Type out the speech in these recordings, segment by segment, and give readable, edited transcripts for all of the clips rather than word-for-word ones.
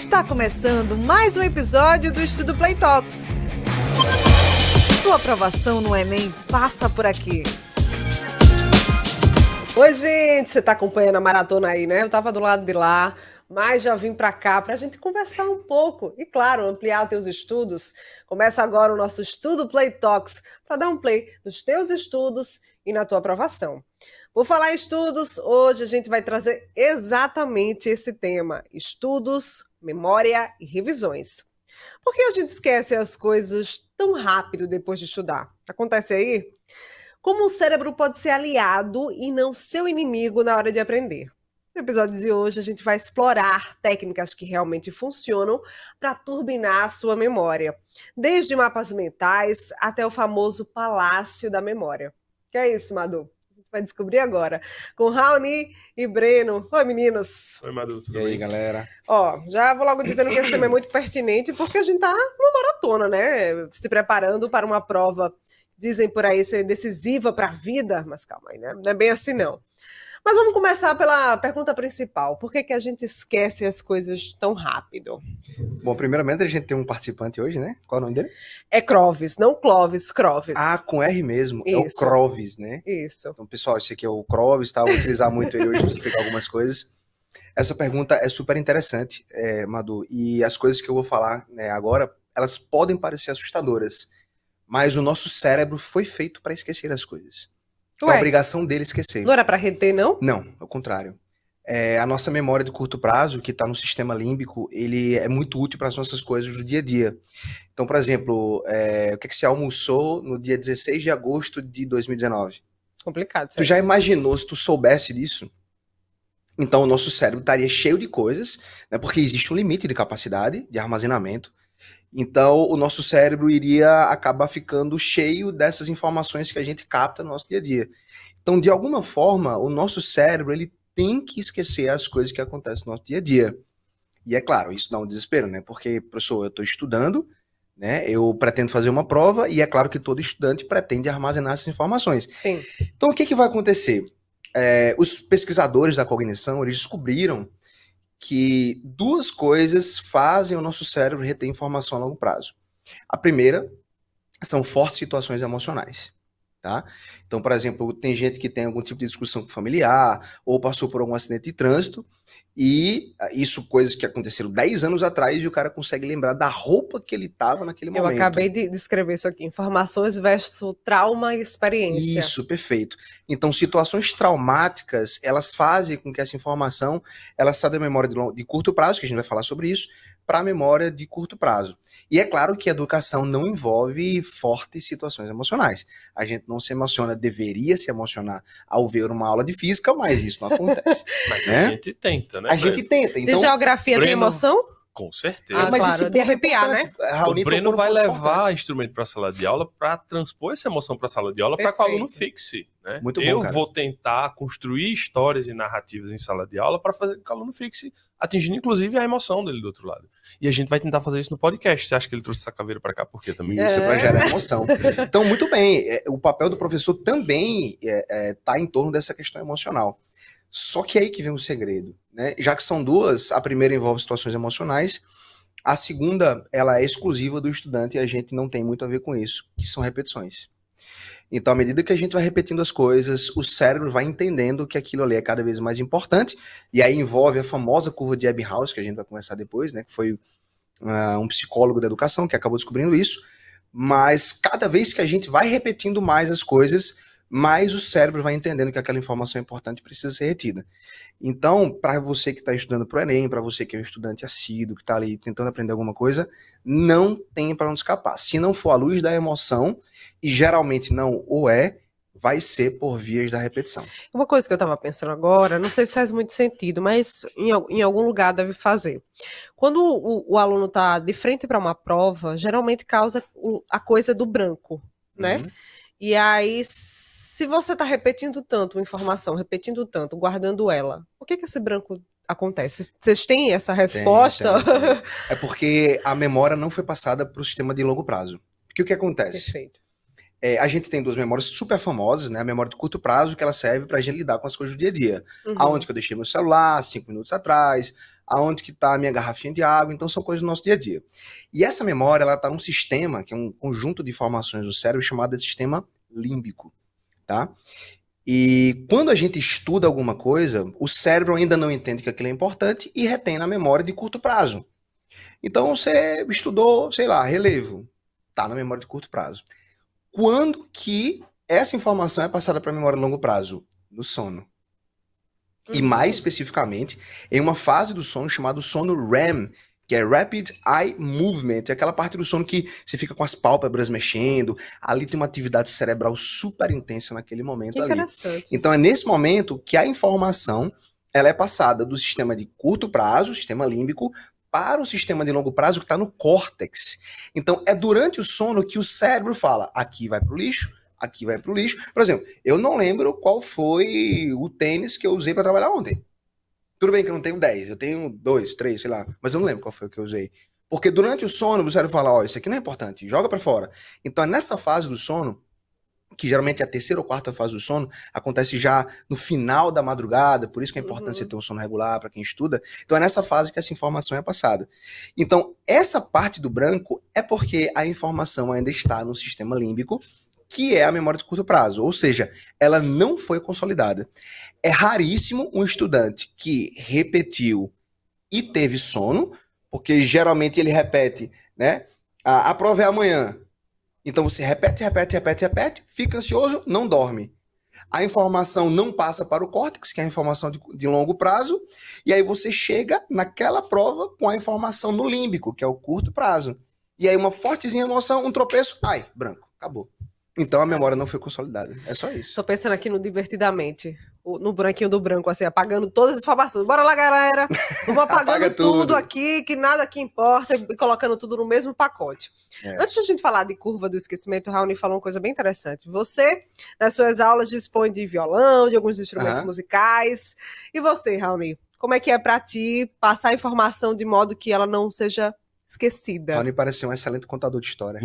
Está começando mais um episódio do Estudo Play Talks. Sua aprovação no Enem passa por aqui. Oi, gente, você está acompanhando a maratona aí, né? Eu estava do lado de lá, mas já vim para cá para a gente conversar um pouco e, claro, ampliar os teus estudos. Começa agora o nosso Estudo Play Talks para dar um play nos teus estudos e na tua aprovação. Por falar em estudos, hoje a gente vai trazer exatamente esse tema: estudos, memória e revisões. Por que a gente esquece as coisas tão rápido depois de estudar? Acontece aí? Como o cérebro pode ser aliado e não seu inimigo na hora de aprender? No episódio de hoje a gente vai explorar técnicas que realmente funcionam para turbinar a sua memória, desde mapas mentais até o famoso palácio da memória. Que é isso, Madu? Vai descobrir agora, com Raoni e Breno. Oi, meninos. Oi, Madu, tudo bem? E aí, galera? Já vou logo dizendo que esse tema é muito pertinente, porque a gente tá numa maratona, né? Se preparando para uma prova, dizem por aí, ser decisiva para a vida, mas calma aí, né? Não é bem assim, não. Mas vamos começar pela pergunta principal. Por que a gente esquece as coisas tão rápido? Bom, primeiramente a gente tem um participante hoje, né? Qual é o nome dele? É Crovis, não Clovis, Crovis. Ah, com R mesmo. Isso. É o Crovis, né? Isso. Então, pessoal, esse aqui é o Crovis, tá? Eu vou utilizar muito ele hoje para explicar algumas coisas. Essa pergunta é super interessante, Madu. E as coisas que eu vou falar, né, agora, elas podem parecer assustadoras. Mas o nosso cérebro foi feito para esquecer as coisas. É a obrigação dele esquecer. Não era para reter, não? Não, ao contrário. A nossa memória de curto prazo, que está no sistema límbico, ele é muito útil para as nossas coisas do dia a dia. Então, por exemplo, o que você almoçou no dia 16 de agosto de 2019? Complicado. Tu já imaginou se tu soubesse disso? Então, o nosso cérebro estaria cheio de coisas, né, porque existe um limite de capacidade de armazenamento. Então, o nosso cérebro iria acabar ficando cheio dessas informações que a gente capta no nosso dia a dia. Então, de alguma forma, o nosso cérebro, ele tem que esquecer as coisas que acontecem no nosso dia a dia. E é claro, isso dá um desespero, né? Porque, professor, eu estou estudando, né? Eu pretendo fazer uma prova e é claro que todo estudante pretende armazenar essas informações. Sim. Então, o que vai acontecer? Os pesquisadores da cognição, eles descobriram que duas coisas fazem o nosso cérebro reter informação a longo prazo. A primeira são fortes situações emocionais. Tá? Então, por exemplo, tem gente que tem algum tipo de discussão familiar ou passou por algum acidente de trânsito e isso, coisas que aconteceram 10 anos atrás e o cara consegue lembrar da roupa que ele estava naquele momento. Eu acabei de escrever isso aqui, informações versus trauma e experiência. Isso, perfeito. Então, situações traumáticas, elas fazem com que essa informação, ela saia da memória de curto prazo, que a gente vai falar sobre isso, para a memória de curto prazo. E é claro que a educação não envolve fortes situações emocionais. A gente não se emociona, deveria se emocionar ao ver uma aula de física, mas isso não acontece. Mas né? a gente tenta, né? A gente tenta. Então, de geografia tem emoção? Com certeza. Ah, mas claro, isso de arrepiar, né? O Breno vai levar instrumento para a sala de aula para transpor essa emoção para a sala de aula para que o aluno fixe. Né? Muito bom, eu cara. vou tentar construir histórias e narrativas em sala de aula para fazer com que o aluno fixe, atingindo inclusive a emoção dele do outro lado. E a gente vai tentar fazer isso no podcast. Você acha que ele trouxe essa caveira para cá por quê também? Isso, para gerar emoção. Então, muito bem. O papel do professor também está em torno dessa questão emocional. Só que é aí que vem o segredo, né? Já que são duas, a primeira envolve situações emocionais, a segunda, ela é exclusiva do estudante e a gente não tem muito a ver com isso, que são repetições. Então, à medida que a gente vai repetindo as coisas, o cérebro vai entendendo que aquilo ali é cada vez mais importante, e aí envolve a famosa curva de Ebbinghaus, que a gente vai conversar depois, né? Que foi um psicólogo da educação que acabou descobrindo isso, mas cada vez que a gente vai repetindo mais as coisas, mais o cérebro vai entendendo que aquela informação é importante e precisa ser retida. Então, para você que está estudando para o Enem, para você que é um estudante assíduo, que está ali tentando aprender alguma coisa, não tem para onde escapar. Se não for à luz da emoção, e geralmente não o vai ser por vias da repetição. Uma coisa que eu estava pensando agora, não sei se faz muito sentido, mas em algum lugar deve fazer. Quando o aluno está de frente para uma prova, geralmente causa a coisa do branco, né? Uhum. E aí, se você está repetindo tanto informação, repetindo tanto, guardando ela, por que esse branco acontece? Vocês têm essa resposta? Tem. É porque a memória não foi passada para o sistema de longo prazo. Porque o que acontece? Perfeito. A gente tem duas memórias super famosas, né? A memória de curto prazo, que ela serve pra gente lidar com as coisas do dia a dia. Aonde que eu deixei meu celular 5 minutos atrás, aonde que tá a minha garrafinha de água, então são coisas do nosso dia a dia. E essa memória, ela tá num sistema, que é um conjunto de informações do cérebro chamado de sistema límbico, tá? E quando a gente estuda alguma coisa, o cérebro ainda não entende que aquilo é importante e retém na memória de curto prazo. Então você estudou, sei lá, relevo, tá na memória de curto prazo. Quando que essa informação é passada para a memória de longo prazo? No sono. E mais especificamente, em uma fase do sono chamada sono REM, que é Rapid Eye Movement, é aquela parte do sono que você fica com as pálpebras mexendo, ali tem uma atividade cerebral super intensa naquele momento ali. Interessante. Então é nesse momento que a informação ela é passada do sistema de curto prazo, sistema límbico, para o sistema de longo prazo que está no córtex. Então, é durante o sono que o cérebro fala, aqui vai para o lixo, aqui vai para o lixo. Por exemplo, eu não lembro qual foi o tênis que eu usei para trabalhar ontem. Tudo bem que eu não tenho 10, eu tenho 2, 3, sei lá, mas eu não lembro qual foi o que eu usei. Porque durante o sono, o cérebro fala, ó, isso aqui não é importante, joga para fora. Então, é nessa fase do sono, que geralmente é a terceira ou quarta fase do sono, acontece já no final da madrugada, por isso que é importante você ter um sono regular para quem estuda. Então é nessa fase que essa informação é passada. Então, essa parte do branco é porque a informação ainda está no sistema límbico, que é a memória de curto prazo, ou seja, ela não foi consolidada. É raríssimo um estudante que repetiu e teve sono, porque geralmente ele repete, né? A prova é amanhã. Então você repete, fica ansioso, não dorme. A informação não passa para o córtex, que é a informação de longo prazo, e aí você chega naquela prova com a informação no límbico, que é o curto prazo. E aí uma fortezinha emoção, um tropeço, ai, branco, acabou. Então a memória não foi consolidada. É só isso. Tô pensando aqui no Divertidamente, no branquinho do branco, assim, apagando todas as informações. Bora lá, galera! Vamos apagando tudo aqui, que nada aqui importa, e colocando tudo no mesmo pacote. Antes de a gente falar de curva do esquecimento, o Raoni falou uma coisa bem interessante. Você, nas suas aulas, dispõe de violão, de alguns instrumentos musicais. E você, Raoni, como é que é pra ti passar a informação de modo que ela não seja esquecida? Raoni pareceu um excelente contador de história.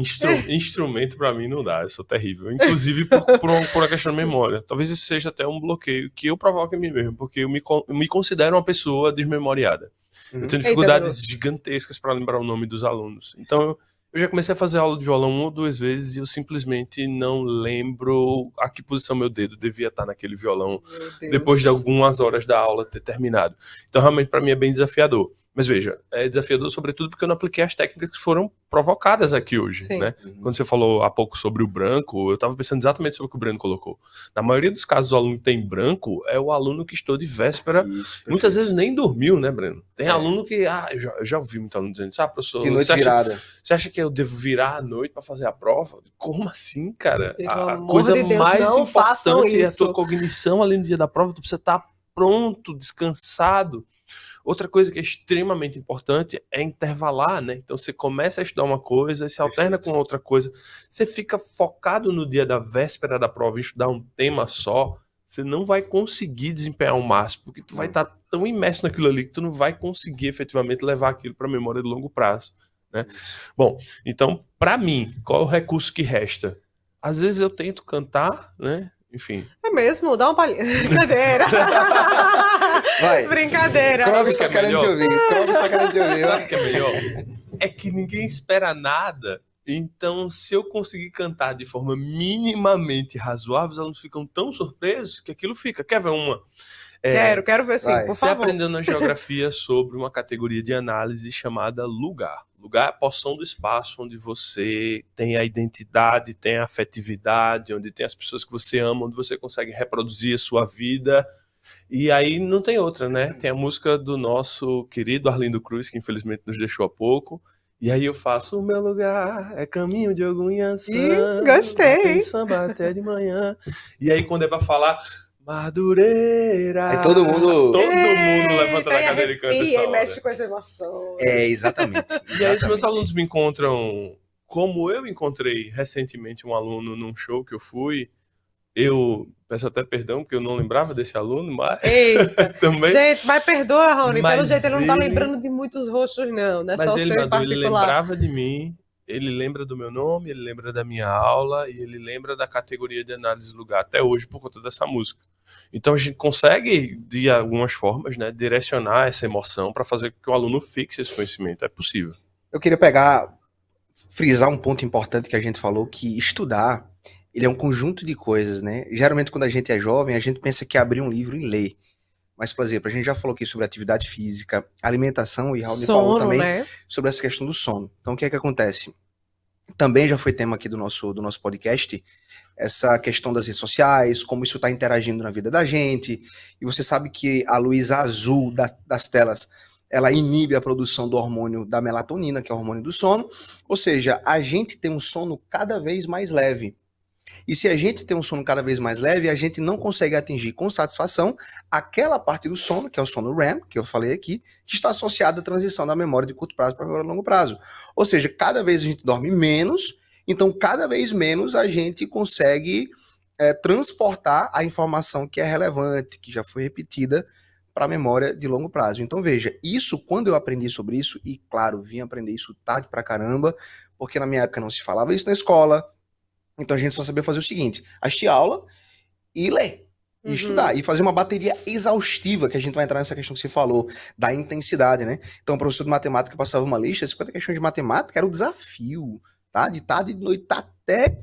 Instrumento pra mim não dá, eu sou terrível. Inclusive por uma questão de memória. Talvez isso seja até um bloqueio que eu provoco em mim mesmo, porque eu me considero uma pessoa desmemoriada. Eu tenho dificuldades gigantescas para lembrar o nome dos alunos. Então eu já comecei a fazer aula de violão 1 ou 2 vezes e eu simplesmente não lembro a que posição meu dedo devia estar naquele violão depois de algumas horas da aula ter terminado. Então realmente para mim é bem desafiador. Mas veja, é desafiador sobretudo porque eu não apliquei as técnicas que foram provocadas aqui hoje, né? Quando você falou há pouco sobre o branco, eu estava pensando exatamente sobre o que o Breno colocou. Na maioria dos casos, o aluno que tem branco é o aluno que estudou de véspera. Isso, muitas vezes nem dormiu, né, Breno? Tem aluno que... eu já ouvi muito aluno dizendo, professor... Que noite virada. Você acha que eu devo virar à noite para fazer a prova? Como assim, cara? A coisa mais importante é a tua cognição ali no dia da prova, tu precisa estar pronto, descansado. Outra coisa que é extremamente importante é intervalar, né? Então você começa a estudar uma coisa, se alterna com outra coisa. Você fica focado no dia da véspera da prova em estudar um tema só, você não vai conseguir desempenhar o máximo, porque tu vai estar tão imerso naquilo ali que tu não vai conseguir efetivamente levar aquilo para a memória de longo prazo, né? Bom, então, para mim, qual é o recurso que resta? Às vezes eu tento cantar, né? Enfim. É mesmo? Dá uma palhinha. Brincadeira. Vai. Brincadeira. Clóvis está querendo te ouvir. Sabe o que é melhor? É que ninguém espera nada. Então, se eu conseguir cantar de forma minimamente razoável, os alunos ficam tão surpresos que aquilo fica. Quer ver uma? Quero ver sim, por Você favor. aprendeu na geografia sobre uma categoria de análise chamada lugar. Lugar é a porção do espaço onde você tem a identidade, tem a afetividade, onde tem as pessoas que você ama, onde você consegue reproduzir a sua vida. E aí não tem outra, né? Tem a música do nosso querido Arlindo Cruz, que infelizmente nos deixou há pouco. E aí eu faço: o meu lugar é caminho de Ogunhaçã. Gostei. Tem samba até de manhã. E aí quando é pra falar Madureira, aí todo mundo levanta da cadeira e canta essa hora. Mexe com as emoções. Exatamente. E aí os meus alunos me encontram como eu encontrei recentemente um aluno num show que eu fui. Eu peço até perdão, porque eu não lembrava desse aluno, mas também. Gente, mas perdoa, Raoni. Pelo jeito ele não tá lembrando de muitos rostos, não. Não é mas só ele, seu em particular. ele lembrava de mim ele lembra do meu nome, ele lembra da minha aula e ele lembra da categoria de análise do lugar até hoje por conta dessa música. Então a gente consegue, de algumas formas, né, direcionar essa emoção para fazer com que o aluno fixe esse conhecimento. É possível. Eu queria frisar um ponto importante que a gente falou, que estudar, ele é um conjunto de coisas, né? Geralmente quando a gente é jovem, a gente pensa que é abrir um livro e ler. Mas, por exemplo, a gente já falou aqui sobre atividade física, alimentação, e Raul falou também, né, sobre essa questão do sono. Então, o que é que acontece? Também já foi tema aqui do nosso podcast, essa questão das redes sociais, como isso está interagindo na vida da gente. E você sabe que a luz azul das telas, ela inibe a produção do hormônio da melatonina, que é o hormônio do sono. Ou seja, a gente tem um sono cada vez mais leve. E se a gente tem um sono cada vez mais leve, a gente não consegue atingir com satisfação aquela parte do sono, que é o sono REM, que eu falei aqui, que está associada à transição da memória de curto prazo para a memória de longo prazo. Ou seja, cada vez a gente dorme menos, então cada vez menos a gente consegue transportar a informação que é relevante, que já foi repetida, para a memória de longo prazo. Então veja, isso, quando eu aprendi sobre isso, e claro, vim aprender isso tarde pra caramba, porque na minha época não se falava isso na escola. Então a gente só sabia fazer o seguinte: assistir aula e ler, e estudar, e fazer uma bateria exaustiva, que a gente vai entrar nessa questão que você falou, da intensidade, né? Então o professor de matemática passava uma lista, 50 questões de matemática, era o desafio, tá? De tarde e de noite até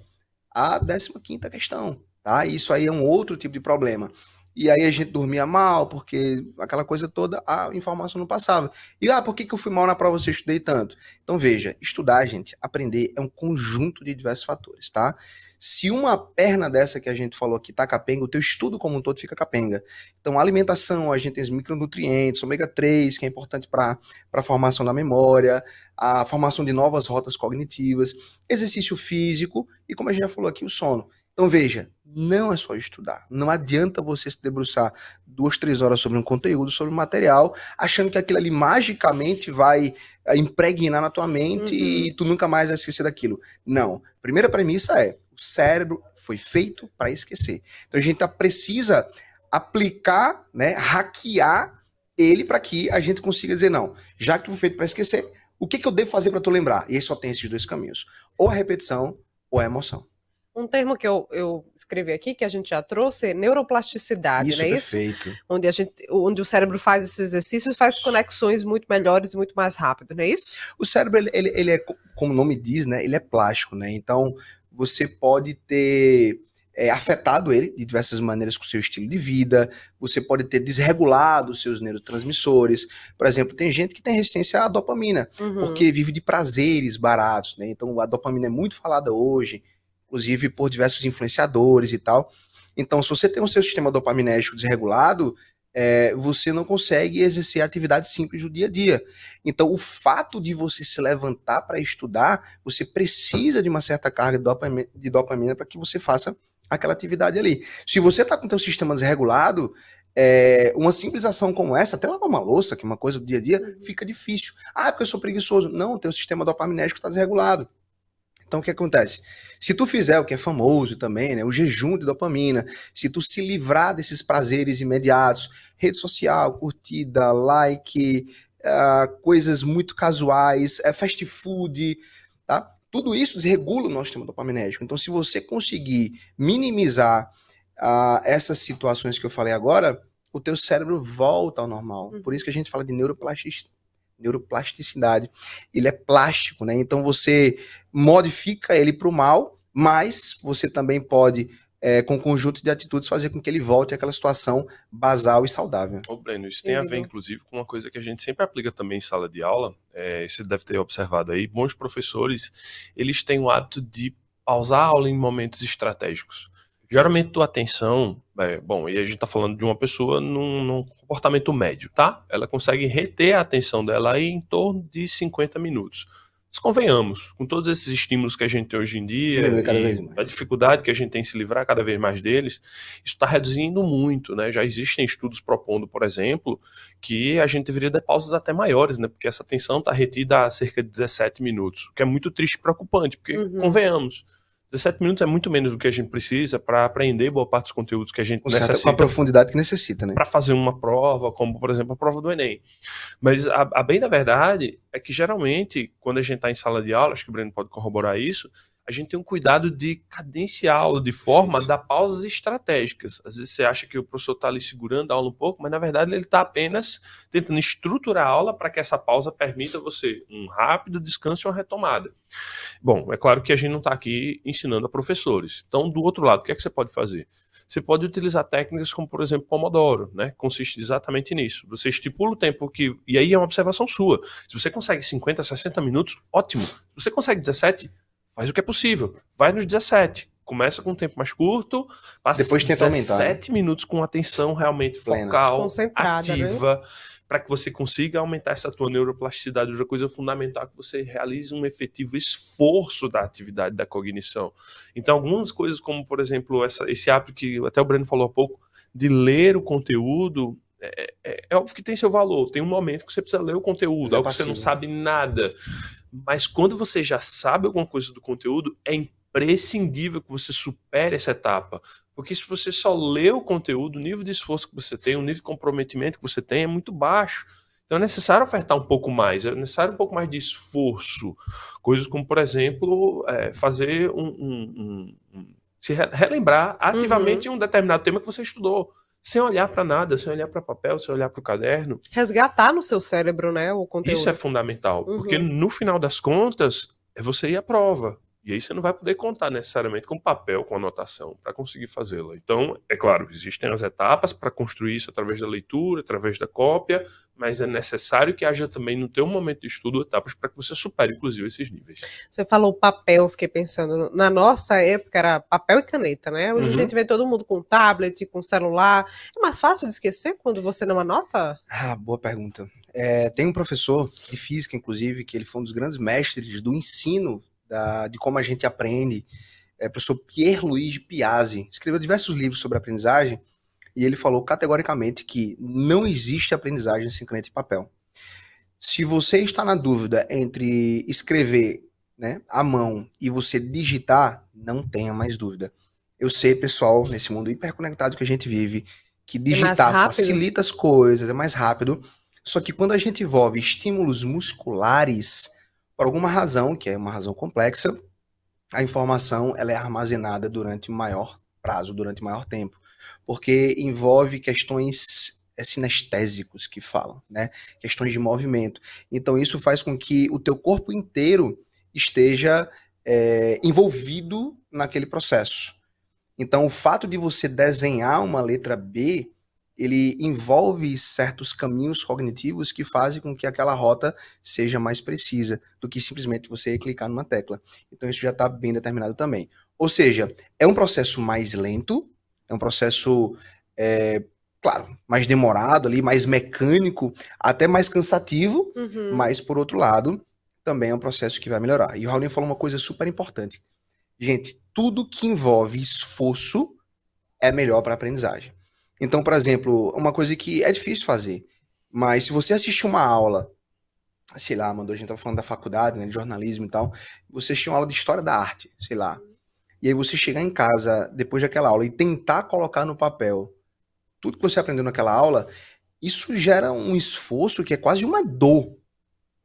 a 15ª questão, tá? E isso aí é um outro tipo de problema. E aí a gente dormia mal, porque aquela coisa toda, a informação não passava. E, por que eu fui mal na prova se eu estudei tanto? Então, veja, estudar, gente, aprender é um conjunto de diversos fatores, tá? Se uma perna dessa que a gente falou aqui tá capenga, o teu estudo como um todo fica capenga. Então, a alimentação, a gente tem os micronutrientes, ômega 3, que é importante para a formação da memória, a formação de novas rotas cognitivas, exercício físico e, como a gente já falou aqui, o sono. Então veja, não é só estudar. Não adianta você se debruçar 2, 3 horas sobre um conteúdo, sobre um material, achando que aquilo ali magicamente vai impregnar na tua mente e tu nunca mais vai esquecer daquilo. Não. Primeira premissa é, o cérebro foi feito para esquecer. Então a gente precisa aplicar, né, hackear ele para que a gente consiga dizer, não, já que tu foi feito para esquecer, o que eu devo fazer para tu lembrar? E aí só tem esses dois caminhos. Ou a repetição ou a emoção. Um termo que eu escrevi aqui, que a gente já trouxe, é neuroplasticidade, isso, não é perfeito. Isso? Onde o cérebro faz esses exercícios, faz conexões muito melhores e muito mais rápido, não é isso? O cérebro, ele é, como o nome diz, né, ele é plástico, né? Então, você pode ter afetado ele de diversas maneiras com o seu estilo de vida, você pode ter desregulado os seus neurotransmissores. Por exemplo, tem gente que tem resistência à dopamina, porque vive de prazeres baratos, né? Então, a dopamina é muito falada hoje, inclusive por diversos influenciadores e tal. Então, se você tem o seu sistema dopaminérgico desregulado, você não consegue exercer atividades simples do dia a dia. Então, o fato de você se levantar para estudar, você precisa de uma certa carga de dopamina para que você faça aquela atividade ali. Se você está com o seu sistema desregulado, uma simples ação como essa, até lavar uma louça, que é uma coisa do dia a dia, fica difícil. Porque eu sou preguiçoso. Não, o teu sistema dopaminérgico está desregulado. Então, o que acontece? Se tu fizer o que é famoso também, né, o jejum de dopamina, se tu se livrar desses prazeres imediatos, rede social, curtida, like, coisas muito casuais, fast food, tá? Tudo isso desregula o nosso sistema dopaminérgico. Então, se você conseguir minimizar essas situações que eu falei agora, o teu cérebro volta ao normal. Por isso que a gente fala de neuroplasticidade. Ele é plástico, né? Então você modifica ele para o mal, mas você também pode, com um conjunto de atitudes, fazer com que ele volte àquela situação basal e saudável. Ô, Breno, isso tem a ver, inclusive, com uma coisa que a gente sempre aplica também em sala de aula. Você deve ter observado aí, bons professores, eles têm o hábito de pausar a aula em momentos estratégicos. Geralmente tua atenção, e a gente tá falando de uma pessoa num comportamento médio, tá? Ela consegue reter a atenção dela aí em torno de 50 minutos. Mas convenhamos, com todos esses estímulos que a gente tem hoje em dia, e a dificuldade que a gente tem em se livrar cada vez mais deles, isso está reduzindo muito, né? Já existem estudos propondo, por exemplo, que a gente deveria dar pausas até maiores, né? Porque essa atenção está retida a cerca de 17 minutos, o que é muito triste e preocupante, porque convenhamos, 17 minutos é muito menos do que a gente precisa para aprender boa parte dos conteúdos que a gente necessita. Com a profundidade que necessita, né? Para fazer uma prova, como, por exemplo, a prova do Enem. Mas a bem da verdade é que, geralmente, quando a gente está em sala de aula, acho que o Breno pode corroborar isso, a gente tem um cuidado de cadenciar a aula de forma a dar pausas estratégicas. Às vezes você acha que o professor está ali segurando a aula um pouco, mas na verdade ele está apenas tentando estruturar a aula para que essa pausa permita você um rápido descanso e uma retomada. Bom, é claro que a gente não está aqui ensinando a professores. Então, do outro lado, o que é que você pode fazer? Você pode utilizar técnicas como, por exemplo, Pomodoro, né? Consiste exatamente nisso. Você estipula o tempo que... E aí é uma observação sua. Se você consegue 50, 60 minutos, ótimo. Se você consegue 17, faz o que é possível. Vai nos 17. Começa com um tempo mais curto, passa depois tenta 17 minutos com atenção realmente focal, ativa, né? Para que você consiga aumentar essa tua neuroplasticidade. Outra coisa fundamental é que você realize um efetivo esforço da atividade da cognição. Então, algumas coisas como, por exemplo, esse hábito que até o Breno falou há pouco, de ler o conteúdo, é óbvio que tem seu valor. Tem um momento que você precisa ler o conteúdo, algo que você não sabe nada. Mas quando você já sabe alguma coisa do conteúdo, é imprescindível que você supere essa etapa. Porque se você só lê o conteúdo, o nível de esforço que você tem, o nível de comprometimento que você tem é muito baixo. Então é necessário ofertar um pouco mais, é necessário um pouco mais de esforço. Coisas como, por exemplo, fazer se relembrar ativamente um determinado tema que você estudou. Sem olhar para nada, sem olhar para papel, sem olhar para o caderno. Resgatar no seu cérebro, né, o conteúdo. Isso é fundamental, porque no final das contas, é você ir à prova. E aí você não vai poder contar necessariamente com papel, com anotação, para conseguir fazê-la. Então, é claro, existem as etapas para construir isso através da leitura, através da cópia, mas é necessário que haja também no teu momento de estudo etapas para que você supere, inclusive, esses níveis. Você falou papel, fiquei pensando, na nossa época era papel e caneta, né? Hoje a gente vê todo mundo com tablet, com celular. É mais fácil de esquecer quando você não anota? Ah, boa pergunta. Tem um professor de física, inclusive, que ele foi um dos grandes mestres do ensino de como a gente aprende, o professor Pierluigi Piazzi, escreveu diversos livros sobre aprendizagem, e ele falou categoricamente que não existe aprendizagem sem caneta e papel. Se você está na dúvida entre escrever, né, à mão e você digitar, não tenha mais dúvida. Eu sei, pessoal, nesse mundo hiperconectado que a gente vive, que digitar facilita as coisas, é mais rápido, só que quando a gente envolve estímulos musculares, por alguma razão, que é uma razão complexa, a informação ela é armazenada durante maior prazo, durante maior tempo, porque envolve questões sinestésicos que falam, né? Questões de movimento. Então isso faz com que o teu corpo inteiro esteja envolvido naquele processo. Então o fato de você desenhar uma letra B, ele envolve certos caminhos cognitivos que fazem com que aquela rota seja mais precisa do que simplesmente você clicar numa tecla. Então isso já está bem determinado também. Ou seja, é um processo mais lento, é um processo, claro, mais demorado ali, mais mecânico, até mais cansativo, mas por outro lado, também é um processo que vai melhorar. E o Raulinho falou uma coisa super importante. Gente, tudo que envolve esforço é melhor para a aprendizagem. Então, por exemplo, uma coisa que é difícil fazer, mas se você assistir uma aula, sei lá, a gente estava falando da faculdade, né, de jornalismo e tal, você assistir uma aula de história da arte, sei lá, e aí você chegar em casa depois daquela aula e tentar colocar no papel tudo que você aprendeu naquela aula, isso gera um esforço que é quase uma dor.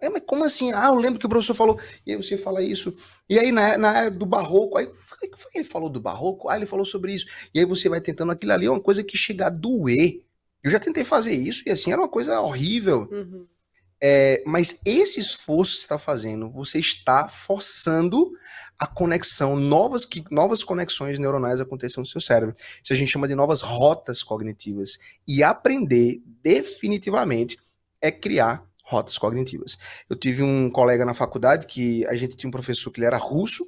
Mas como assim? Eu lembro que o professor falou, e aí você fala isso, e aí na era do barroco, aí foi que ele falou do barroco? Ele falou sobre isso, e aí você vai tentando aquilo ali, é uma coisa que chega a doer. Eu já tentei fazer isso, e assim, era uma coisa horrível. Mas esse esforço que você está fazendo, você está forçando a conexão, novas conexões neuronais aconteçam no seu cérebro. Isso a gente chama de novas rotas cognitivas. E aprender, definitivamente, é criar rotas cognitivas. Eu tive um colega na faculdade que a gente tinha um professor que ele era russo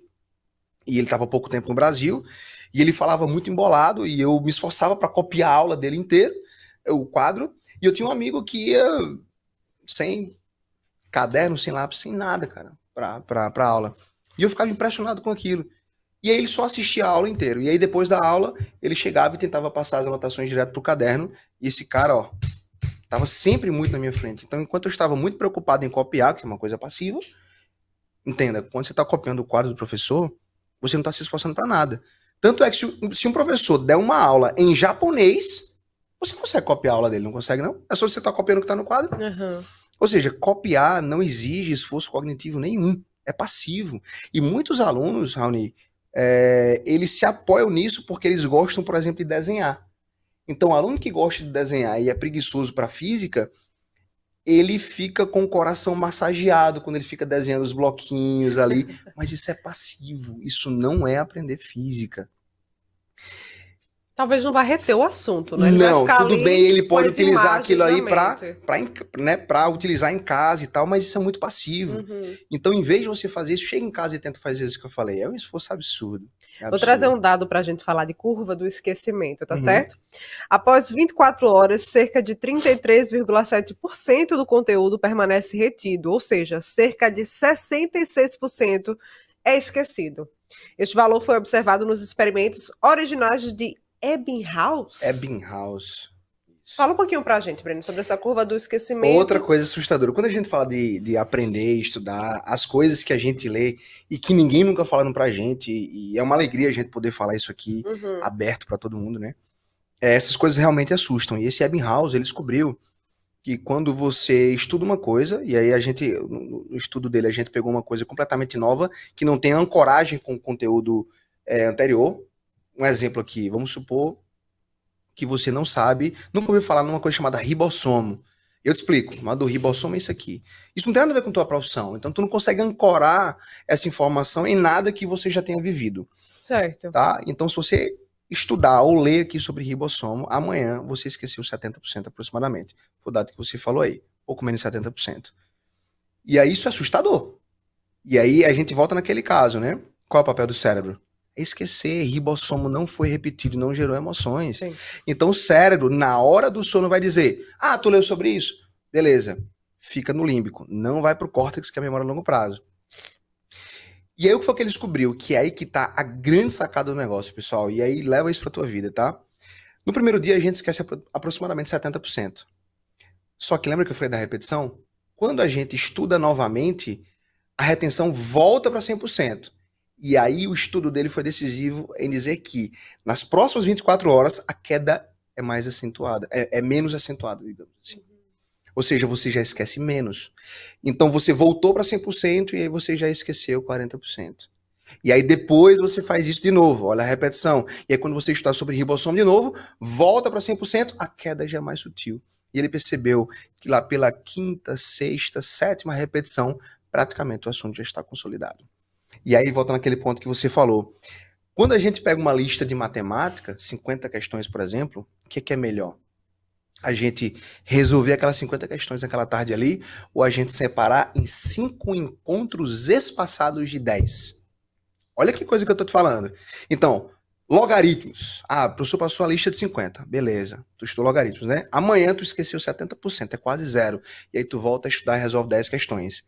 e ele estava há pouco tempo no Brasil e ele falava muito embolado e eu me esforçava para copiar a aula dele inteiro, o quadro, e eu tinha um amigo que ia sem caderno, sem lápis, sem nada, cara, para aula. E eu ficava impressionado com aquilo. E aí ele só assistia a aula inteira. E aí depois da aula, ele chegava e tentava passar as anotações direto pro caderno. E esse cara, ó, estava sempre muito na minha frente. Então, enquanto eu estava muito preocupado em copiar, que é uma coisa passiva, entenda, quando você está copiando o quadro do professor, você não está se esforçando para nada. Tanto é que se um professor der uma aula em japonês, você consegue copiar a aula dele, não consegue não? É só você estar copiando o que está no quadro. Uhum. Ou seja, copiar não exige esforço cognitivo nenhum, é passivo. E muitos alunos, Raoni, eles se apoiam nisso porque eles gostam, por exemplo, de desenhar. Então, o aluno que gosta de desenhar e é preguiçoso para física, ele fica com o coração massageado quando ele fica desenhando os bloquinhos ali. Mas isso é passivo, isso não é aprender física. Talvez não vá reter o assunto, né? Ele vai Não, ficar tudo ali bem, ele com pode as utilizar imagens aquilo na aí mente. para utilizar em casa e tal, mas isso é muito passivo. Uhum. Então, em vez de você fazer isso, chega em casa e tenta fazer isso que eu falei. É um esforço absurdo. É Vou absurdo. trazer um dado para a gente falar de curva do esquecimento, tá Uhum. certo? Após 24 horas, cerca de 33,7% do conteúdo permanece retido, ou seja, cerca de 66% é esquecido. Este valor foi observado nos experimentos originais de Ebbinghaus. Ebbinghaus. Isso. Fala um pouquinho pra gente, Breno, sobre essa curva do esquecimento. Outra coisa assustadora. Quando a gente fala de aprender, estudar, as coisas que a gente lê e que ninguém nunca falaram pra gente, e é uma alegria a gente poder falar isso aqui aberto pra todo mundo, né? Essas coisas realmente assustam. E esse Ebbinghaus, ele descobriu que quando você estuda uma coisa, e aí no estudo dele, a gente pegou uma coisa completamente nova, que não tem ancoragem com o conteúdo anterior. Um exemplo aqui, vamos supor que você não sabe, nunca ouviu falar numa coisa chamada ribossomo. Eu te explico, mas do ribossomo é isso aqui. Isso não tem nada a ver com tua profissão, então tu não consegue ancorar essa informação em nada que você já tenha vivido. Certo. Tá? Então, se você estudar ou ler aqui sobre ribossomo, amanhã você esqueceu 70% aproximadamente. Foi o dado que você falou aí, pouco menos de 70%. E aí isso é assustador. E aí a gente volta naquele caso, né? Qual é o papel do cérebro? Esquecer, ribossomo não foi repetido, não gerou emoções. Sim. Então o cérebro, na hora do sono, vai dizer, tu leu sobre isso? Beleza, fica no límbico, não vai pro córtex, que é a memória a longo prazo. E aí o que foi que ele descobriu? Que é aí que tá a grande sacada do negócio, pessoal, e aí leva isso pra tua vida, tá? No primeiro dia a gente esquece aproximadamente 70%. Só que lembra que eu falei da repetição? Quando a gente estuda novamente, a retenção volta para 100%. E aí o estudo dele foi decisivo em dizer que nas próximas 24 horas a queda é mais acentuada, é menos acentuada, digamos assim. Ou seja, você já esquece menos. Então você voltou para 100% e aí você já esqueceu 40%. E aí depois você faz isso de novo, olha a repetição. E aí quando você estudar sobre ribossomo de novo, volta para 100%, a queda já é mais sutil. E ele percebeu que lá pela quinta, sexta, sétima repetição, praticamente o assunto já está consolidado. E aí volta naquele ponto que você falou. Quando a gente pega uma lista de matemática, 50 questões, por exemplo, o que é melhor? A gente resolver aquelas 50 questões naquela tarde ali, ou a gente separar em 5 encontros espaçados de 10? Olha que coisa que eu tô te falando. Então, logaritmos. O professor passou a lista de 50. Beleza. Tu estudou logaritmos, né? Amanhã tu esqueceu 70%, é quase zero. E aí tu volta a estudar e resolve 10 questões.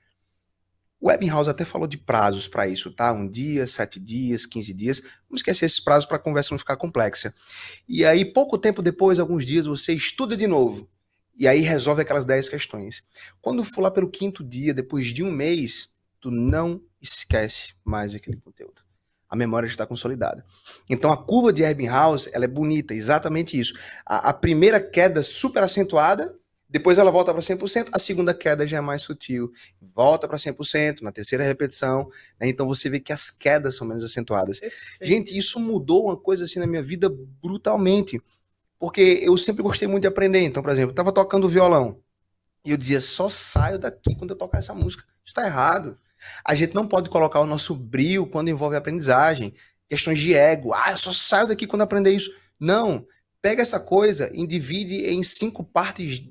O Ebbinghaus até falou de prazos para isso, tá? 1 dia, 7 dias, 15 dias. Vamos esquecer esses prazos para a conversa não ficar complexa. E aí, pouco tempo depois, alguns dias, você estuda de novo. E aí resolve aquelas 10 questões. Quando for lá pelo 5º dia, depois de 1 mês, tu não esquece mais aquele conteúdo. A memória já está consolidada. Então a curva de Ebbinghaus, ela é bonita, exatamente isso. A primeira queda super acentuada, depois ela volta para 100%, a segunda queda já é mais sutil, volta para 100% na terceira repetição, né? Então você vê que as quedas são menos acentuadas. Gente, isso mudou uma coisa assim na minha vida brutalmente, porque eu sempre gostei muito de aprender. Então, por exemplo, eu estava tocando violão, e eu dizia, só saio daqui quando eu tocar essa música. Isso está errado. A gente não pode colocar o nosso brio quando envolve aprendizagem, questões de ego, eu só saio daqui quando aprender isso. Não, pega essa coisa e divide em 5 partes,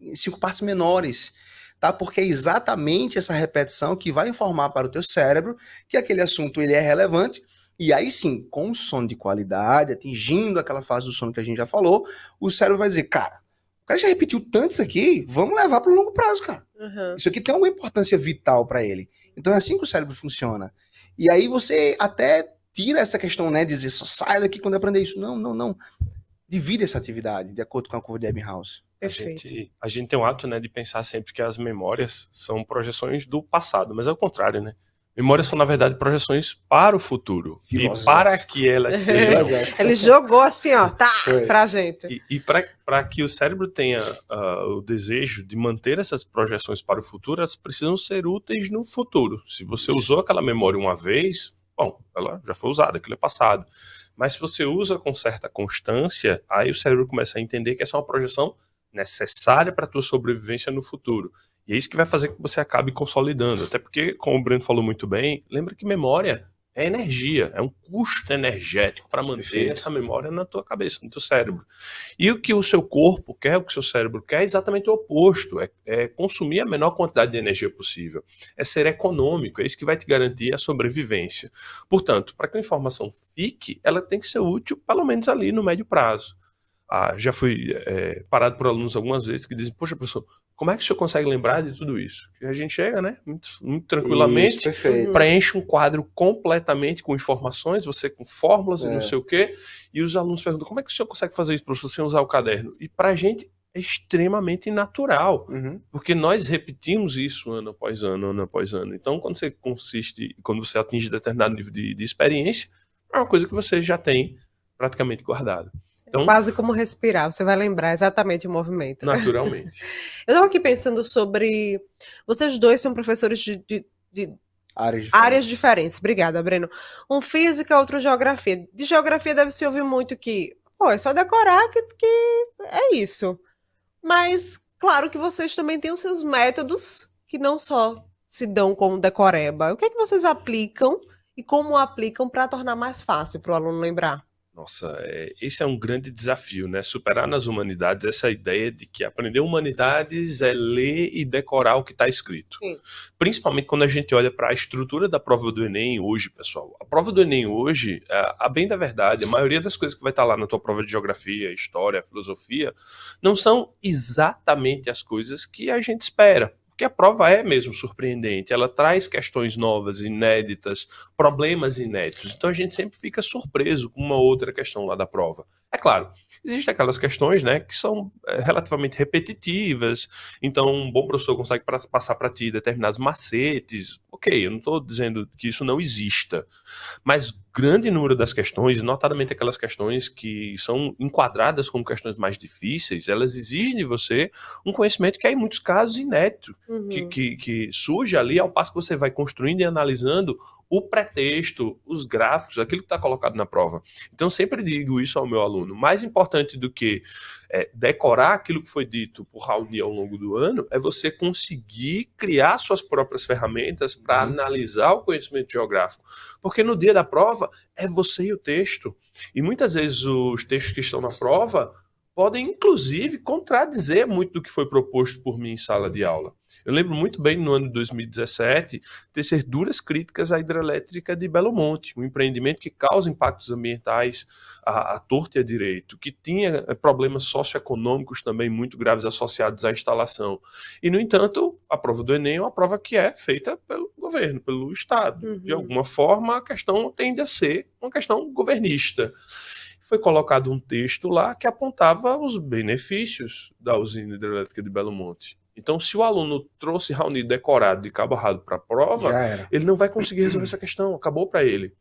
em 5 partes menores, tá? Porque é exatamente essa repetição que vai informar para o teu cérebro que aquele assunto ele é relevante, e aí sim, com sono de qualidade, atingindo aquela fase do sono que a gente já falou, o cérebro vai dizer, cara, o cara já repetiu tanto isso aqui, vamos levar para o longo prazo, cara. Isso aqui tem uma importância vital para ele. Então é assim que o cérebro funciona. E aí você até tira essa questão, né, de dizer, só sai daqui quando aprender isso. Não. Divide essa atividade, de acordo com a curva de Ebbinghaus. A gente tem um hábito, né, de pensar sempre que as memórias são projeções do passado, mas é o contrário, né? Memórias são, na verdade, projeções para o futuro. E para que elas sejam... Ele jogou assim, ó, pra gente. E para que o cérebro tenha o desejo de manter essas projeções para o futuro, elas precisam ser úteis no futuro. Se você usou aquela memória uma vez, bom, ela já foi usada, aquilo é passado. Mas se você usa com certa constância, aí o cérebro começa a entender que essa é uma projeção necessária para a tua sobrevivência no futuro. E é isso que vai fazer com que você acabe consolidando. Até porque, como o Breno falou muito bem, lembra que memória é energia, é um custo energético para manter essa memória na tua cabeça, no teu cérebro. E o que o seu corpo quer, o que o seu cérebro quer, é exatamente o oposto. É consumir a menor quantidade de energia possível. É ser econômico, é isso que vai te garantir a sobrevivência. Portanto, para que a informação fique, ela tem que ser útil, pelo menos ali no médio prazo. Já fui parado por alunos algumas vezes que dizem, poxa, professor, como é que o senhor consegue lembrar de tudo isso? E a gente chega, né, muito tranquilamente, preenche um quadro completamente com informações, você com fórmulas e não sei o quê, e os alunos perguntam, como é que o senhor consegue fazer isso, professor, sem usar o caderno? E pra gente é extremamente natural, porque nós repetimos isso ano após ano, ano após ano. Então, quando você atinge determinado nível de experiência, é uma coisa que você já tem praticamente guardado. Então, quase como respirar, você vai lembrar exatamente o movimento. Naturalmente. Eu estava aqui pensando sobre... Vocês dois são professores de áreas diferentes. Obrigada, Breno. Um física, outro geografia. De geografia deve-se ouvir muito que, é só decorar que é isso. Mas, claro que vocês também têm os seus métodos que não só se dão como decoreba. O que é que vocês aplicam e como aplicam para tornar mais fácil para o aluno lembrar? Nossa, esse é um grande desafio, né? Superar nas humanidades essa ideia de que aprender humanidades é ler e decorar o que está escrito. Sim. Principalmente quando a gente olha para a estrutura da prova do Enem hoje, pessoal. A prova do Enem hoje, a bem da verdade, a maioria das coisas que vai estar lá na tua prova de geografia, história, filosofia, não são exatamente as coisas que a gente espera. Porque a prova é mesmo surpreendente, ela traz questões novas, inéditas, problemas inéditos. Então a gente sempre fica surpreso com uma outra questão lá da prova. É claro, existem aquelas questões, né, que são relativamente repetitivas, então um bom professor consegue passar para ti determinados macetes. Ok, eu não estou dizendo que isso não exista, mas grande número das questões, notadamente aquelas questões que são enquadradas como questões mais difíceis, elas exigem de você um conhecimento que é, em muitos casos, inédito, que surge ali ao passo que você vai construindo e analisando o pretexto, os gráficos, aquilo que está colocado na prova. Então, sempre digo isso ao meu aluno. Mais importante do que decorar aquilo que foi dito por Raoni ao longo do ano é você conseguir criar suas próprias ferramentas para analisar o conhecimento geográfico. Porque no dia da prova é você e o texto. E muitas vezes os textos que estão na prova podem, inclusive, contradizer muito do que foi proposto por mim em sala de aula. Eu lembro muito bem, no ano de 2017, tecer duras críticas à hidrelétrica de Belo Monte, um empreendimento que causa impactos ambientais à torta e à direito, que tinha problemas socioeconômicos também muito graves associados à instalação. E, no entanto, a prova do Enem é uma prova que é feita pelo governo, pelo Estado. De alguma forma, a questão tende a ser uma questão governista. Foi colocado um texto lá que apontava os benefícios da usina hidrelétrica de Belo Monte. Então, se o aluno trouxe Raoni decorado de cabo a rabo para a prova, ele não vai conseguir resolver essa questão, acabou para ele.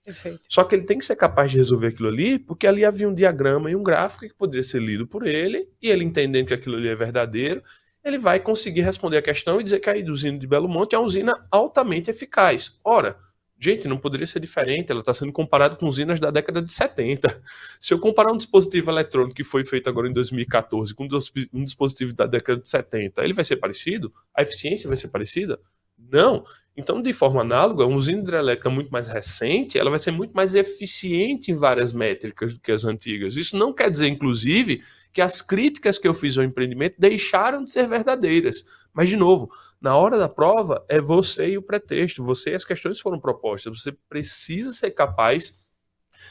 Perfeito. Só que ele tem que ser capaz de resolver aquilo ali, porque ali havia um diagrama e um gráfico que poderia ser lido por ele, e ele entendendo que aquilo ali é verdadeiro, ele vai conseguir responder a questão e dizer que a usina de Belo Monte é uma usina altamente eficaz. Ora, gente, não poderia ser diferente, ela está sendo comparada com usinas da década de 70. Se eu comparar um dispositivo eletrônico que foi feito agora em 2014 com um dispositivo da década de 70, ele vai ser parecido? A eficiência vai ser parecida? Não. Então, de forma análoga, uma usina hidrelétrica muito mais recente, ela vai ser muito mais eficiente em várias métricas do que as antigas. Isso não quer dizer, inclusive, que as críticas que eu fiz ao empreendimento deixaram de ser verdadeiras. Mas, de novo, na hora da prova, é você e o pretexto, você e as questões foram propostas. Você precisa ser capaz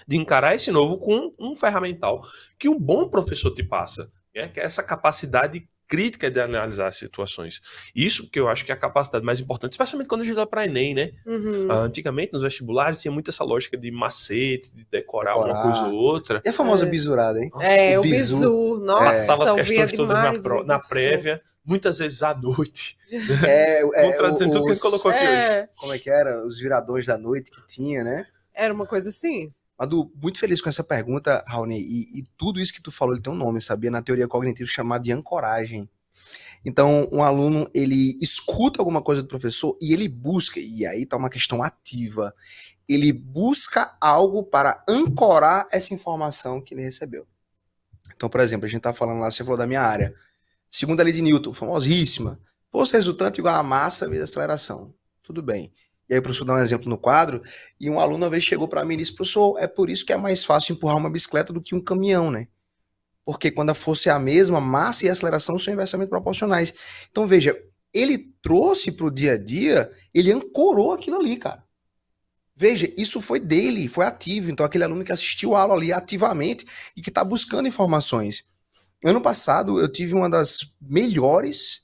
de encarar esse novo com um ferramental que um bom professor te passa, que é essa capacidade crítica de analisar as situações. Isso que eu acho que é a capacidade mais importante, especialmente quando a gente vai para Enem, né? Antigamente, nos vestibulares, tinha muito essa lógica de macete, de decorar uma coisa ou outra. E a famosa bisurada, hein? Nossa, o bizu. Nossa, passava as questões todas demais, na prévia, muitas vezes à noite. Contradizendo tudo que a gente colocou aqui hoje. Como é que era? Os viradores da noite que tinha, né? Era uma coisa assim. Madu, muito feliz com essa pergunta, Raoni, e tudo isso que tu falou, ele tem um nome, sabia? Na teoria cognitiva chamado de ancoragem. Então, um aluno, ele escuta alguma coisa do professor e ele busca, e aí tá uma questão ativa, ele busca algo para ancorar essa informação que ele recebeu. Então, por exemplo, a gente tá falando lá, você falou da minha área, segunda lei de Newton, famosíssima, força resultante igual a massa vezes aceleração. Tudo bem. E aí o professor dá um exemplo no quadro, e um aluno uma vez chegou para mim e disse, professor, é por isso que é mais fácil empurrar uma bicicleta do que um caminhão, né? Porque quando a força é a mesma, massa e aceleração são inversamente proporcionais. Então, veja, ele trouxe para o dia a dia, ele ancorou aquilo ali, cara. Veja, isso foi dele, foi ativo. Então, aquele aluno que assistiu a aula ali ativamente e que está buscando informações. Ano passado, eu tive uma das melhores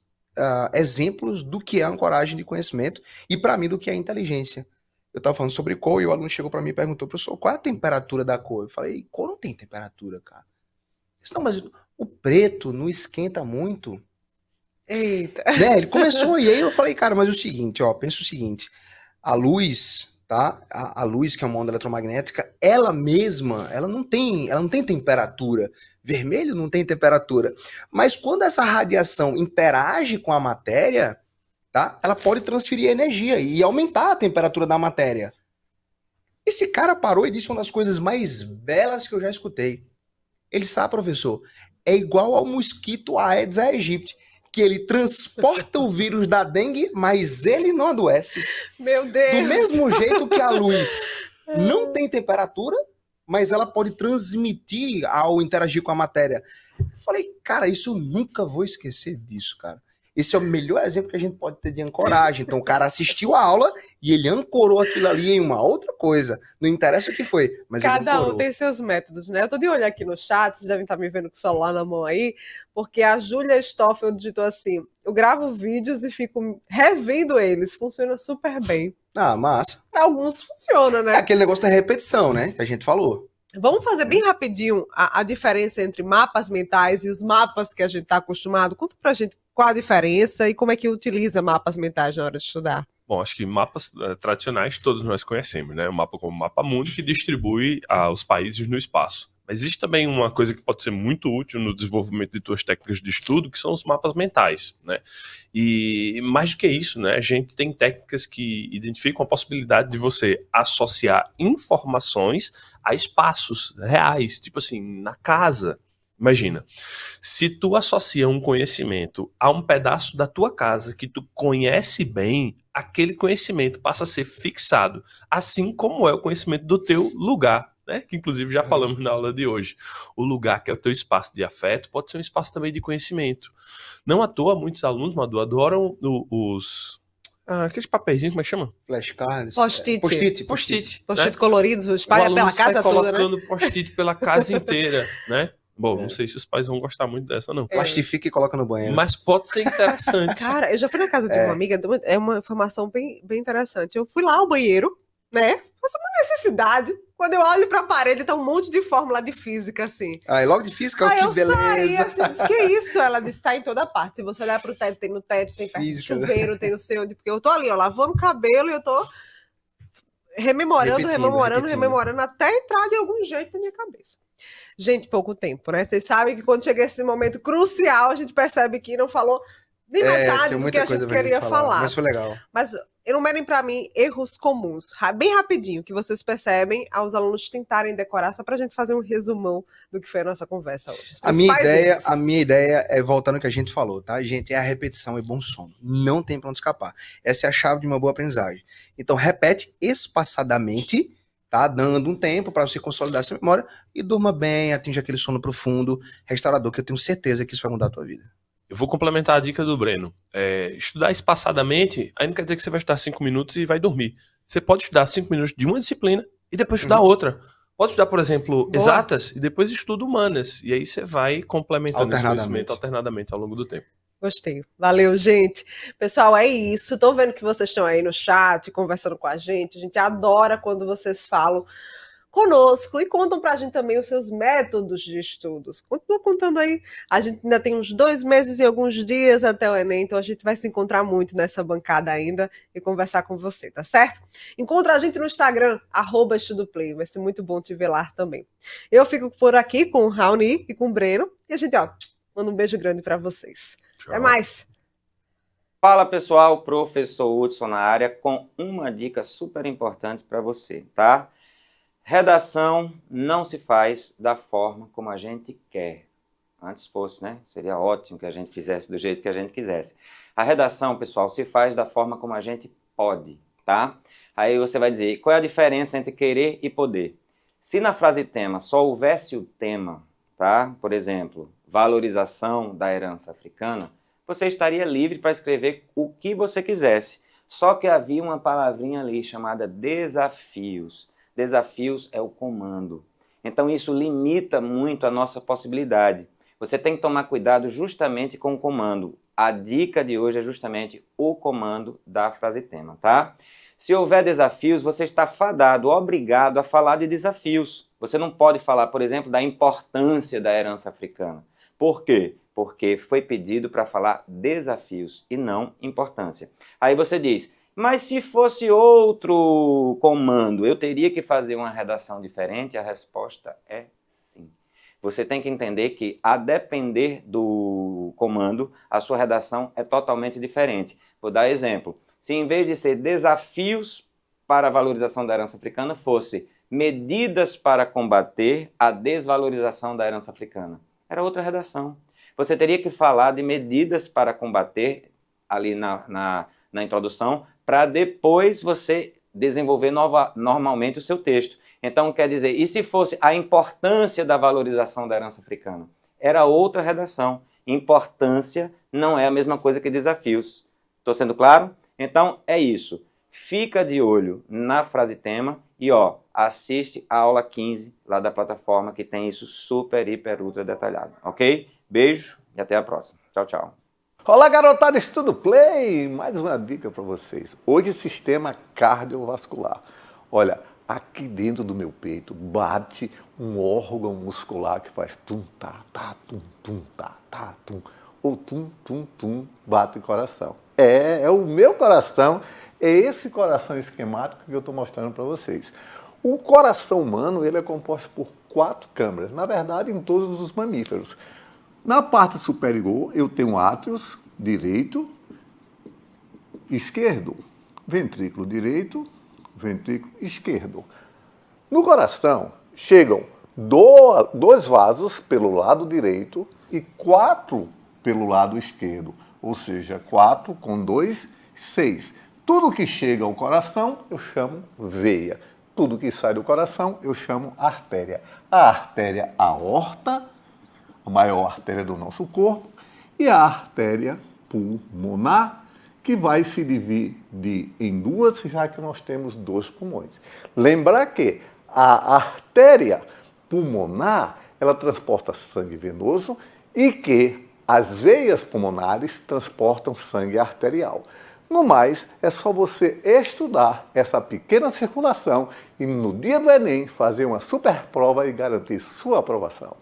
exemplos do que é ancoragem de conhecimento e, para mim, do que é inteligência. Eu estava falando sobre cor e o aluno chegou para mim e perguntou, professor, qual é a temperatura da cor? Eu falei, cor não tem temperatura, cara. Eu disse, não, mas o preto não esquenta muito. Eita. Né? Ele começou, e aí eu falei, cara, mas é o seguinte, ó, pensa o seguinte, a luz, tá? A luz, que é uma onda eletromagnética, ela mesma, ela não tem temperatura. Vermelho não tem temperatura. Mas quando essa radiação interage com a matéria, tá? Ela pode transferir energia e aumentar a temperatura da matéria. Esse cara parou e disse uma das coisas mais belas que eu já escutei. Ele sabe, professor, é igual ao mosquito Aedes aegypti, que ele transporta o vírus da dengue, mas ele não adoece. Meu Deus! Do mesmo jeito que a luz não tem temperatura, mas ela pode transmitir ao interagir com a matéria. Eu falei, cara, isso eu nunca vou esquecer disso, cara. Esse é o melhor exemplo que a gente pode ter de ancoragem. Então, o cara assistiu a aula e ele ancorou aquilo ali em uma outra coisa. Não interessa o que foi, mas ele Cada ancorou. um tem seus métodos, né? Eu tô de olho aqui no chat, vocês devem estar me vendo com o celular na mão aí, porque a Júlia Stoffel digitou assim, eu gravo vídeos e fico revendo eles, funciona super bem. Ah, massa. Para alguns funciona, né? É aquele negócio da repetição, né? Que a gente falou. Vamos fazer bem rapidinho a diferença entre mapas mentais e os mapas que a gente está acostumado. Conta pra gente qual a diferença e como é que utiliza mapas mentais na hora de estudar. Bom, acho que mapas tradicionais todos nós conhecemos, né? O mapa como mapa mundo que distribui os países no espaço. Mas existe também uma coisa que pode ser muito útil no desenvolvimento de tuas técnicas de estudo, que são os mapas mentais, né? E mais do que isso, né? A gente tem técnicas que identificam a possibilidade de você associar informações a espaços reais, tipo assim, na casa. Imagina, se tu associa um conhecimento a um pedaço da tua casa que tu conhece bem, aquele conhecimento passa a ser fixado, assim como é o conhecimento do teu lugar, né? Que inclusive já falamos na aula de hoje. O lugar que é o teu espaço de afeto pode ser um espaço também de conhecimento. Não à toa, muitos alunos, Madu, adoram aqueles papeizinhos, como é que chama? Flashcards. Post-it. Post-it, Post-it né? coloridos, espalha pela casa toda, né? colocando post-it pela casa inteira, né? Bom, não sei se os pais vão gostar muito dessa, não. Plastifica e coloca no banheiro. Mas pode ser interessante. Cara, eu já fui na casa de uma amiga, é uma informação bem, bem interessante. Eu fui lá ao banheiro, né? Faço uma necessidade. Quando eu olho pra parede, tá um monte de fórmula de física, assim. Aí logo de física, Aí que eu beleza. saí, assim, disse, que isso? Ela disse, tá em toda parte. Se você olhar pro teto, tem no teto, tem perto do Física, né? chuveiro, tem não sei onde. Porque eu tô ali, ó, lavando o cabelo e eu tô rememorando até entrar de algum jeito na minha cabeça. Gente, pouco tempo, né? Vocês sabem que quando chega esse momento crucial, a gente percebe que não falou nem metade do que a gente queria falar. Mas foi legal. Mas enumerem para mim erros comuns, bem rapidinho, que vocês percebem aos alunos tentarem decorar, só para a gente fazer um resumão do que foi a nossa conversa hoje. A minha ideia é voltar no que a gente falou, tá? Gente, é a repetição e bom sono. Não tem pra onde escapar. Essa é a chave de uma boa aprendizagem. Então, repete espaçadamente, tá? Dando um tempo para você consolidar essa memória e durma bem, atinja aquele sono profundo, restaurador, que eu tenho certeza que isso vai mudar a tua vida. Eu vou complementar a dica do Breno. Estudar espaçadamente, aí não quer dizer que você vai estudar 5 minutos e vai dormir. Você pode estudar 5 minutos de uma disciplina e depois estudar outra. Pode estudar, por exemplo, exatas e depois estuda humanas. E aí você vai complementando esse conhecimento alternadamente ao longo do tempo. Gostei. Valeu, gente. Pessoal, é isso. Tô vendo que vocês estão aí no chat, conversando com a gente. A gente adora quando vocês falam conosco e contam pra gente também os seus métodos de estudos. Continua contando aí. A gente ainda tem uns 2 meses e alguns dias até o Enem, então a gente vai se encontrar muito nessa bancada ainda e conversar com você, tá certo? Encontra a gente no Instagram, @estudoplay. Vai ser muito bom te ver lá também. Eu fico por aqui com o Raoni e com o Breno e a gente, manda um beijo grande pra vocês. Tchau. Até mais! Fala pessoal, professor Hudson na área com uma dica super importante para você, tá? Redação não se faz da forma como a gente quer. Antes fosse, né? Seria ótimo que a gente fizesse do jeito que a gente quisesse. A redação, pessoal, se faz da forma como a gente pode, tá? Aí você vai dizer, qual é a diferença entre querer e poder? Se na frase tema só houvesse o tema, tá? Por exemplo, valorização da herança africana, você estaria livre para escrever o que você quisesse. Só que havia uma palavrinha ali chamada desafios. Desafios é o comando. Então isso limita muito a nossa possibilidade. Você tem que tomar cuidado justamente com o comando. A dica de hoje é justamente o comando da frase tema, tá? Se houver desafios, você está fadado, obrigado a falar de desafios. Você não pode falar, por exemplo, da importância da herança africana. Por quê? Porque foi pedido para falar desafios e não importância. Aí você diz, mas se fosse outro comando, eu teria que fazer uma redação diferente? A resposta é sim. Você tem que entender que, a depender do comando, a sua redação é totalmente diferente. Vou dar exemplo. Se em vez de ser desafios para a valorização da herança africana, fosse medidas para combater a desvalorização da herança africana, era outra redação. Você teria que falar de medidas para combater, ali na introdução, para depois você desenvolver normalmente o seu texto. Então, quer dizer, e se fosse a importância da valorização da herança africana? Era outra redação. Importância não é a mesma coisa que desafios. Estou sendo claro? Então, é isso. Fica de olho na frase tema e, assiste a aula 15 lá da plataforma que tem isso super, hiper, ultra detalhado. Ok? Beijo e até a próxima. Tchau, tchau. Olá, garotada, Estudo Play! Mais uma dica para vocês. Hoje, sistema cardiovascular. Olha, aqui dentro do meu peito bate um órgão muscular que faz tum, tá, tum, tum, tá, tum. Ou tum, tum, tum, bate o coração. É o meu coração, é esse coração esquemático que eu estou mostrando para vocês. O coração humano ele é composto por 4 câmaras, na verdade em todos os mamíferos. Na parte superior eu tenho átrios direito, esquerdo, ventrículo direito, ventrículo esquerdo. No coração chegam 2 vasos pelo lado direito e 4 pelo lado esquerdo, ou seja, 4 com 2, 6. Tudo que chega ao coração eu chamo veia. Tudo que sai do coração eu chamo artéria. A artéria aorta, a maior artéria do nosso corpo, e a artéria pulmonar, que vai se dividir em 2, já que nós temos 2 pulmões. Lembrar que a artéria pulmonar, ela transporta sangue venoso e que as veias pulmonares transportam sangue arterial. No mais, é só você estudar essa pequena circulação e no dia do Enem fazer uma super prova e garantir sua aprovação.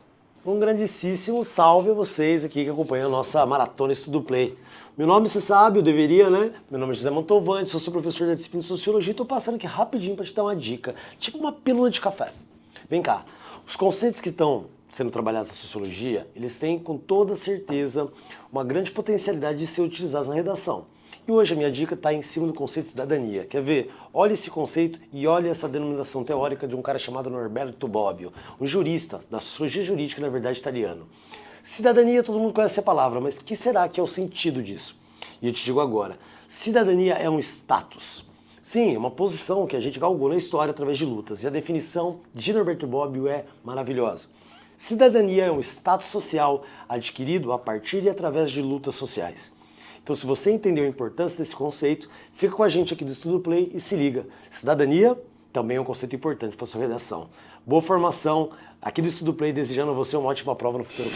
Um grandíssimo salve a vocês aqui que acompanham a nossa Maratona Estudo Play. Meu nome, você sabe, eu deveria, né? Meu nome é José Mantovani, sou professor da disciplina de Sociologia e estou passando aqui rapidinho para te dar uma dica, tipo uma pílula de café. Vem cá, os conceitos que estão sendo trabalhados na Sociologia, eles têm com toda certeza uma grande potencialidade de ser utilizados na redação. E hoje a minha dica está em cima do conceito de cidadania. Quer ver? Olha esse conceito e olha essa denominação teórica de um cara chamado Norberto Bobbio, um jurista da sociologia jurídica, na verdade, italiano. Cidadania, todo mundo conhece a palavra, mas o que será que é o sentido disso? E eu te digo agora, cidadania é um status. Sim, é uma posição que a gente galgou na história através de lutas. E a definição de Norberto Bobbio é maravilhosa. Cidadania é um status social adquirido a partir e através de lutas sociais. Então, se você entendeu a importância desse conceito, fica com a gente aqui do Estudo Play e se liga. Cidadania também é um conceito importante para a sua redação. Boa formação aqui do Estudo Play, desejando a você uma ótima prova no futuro.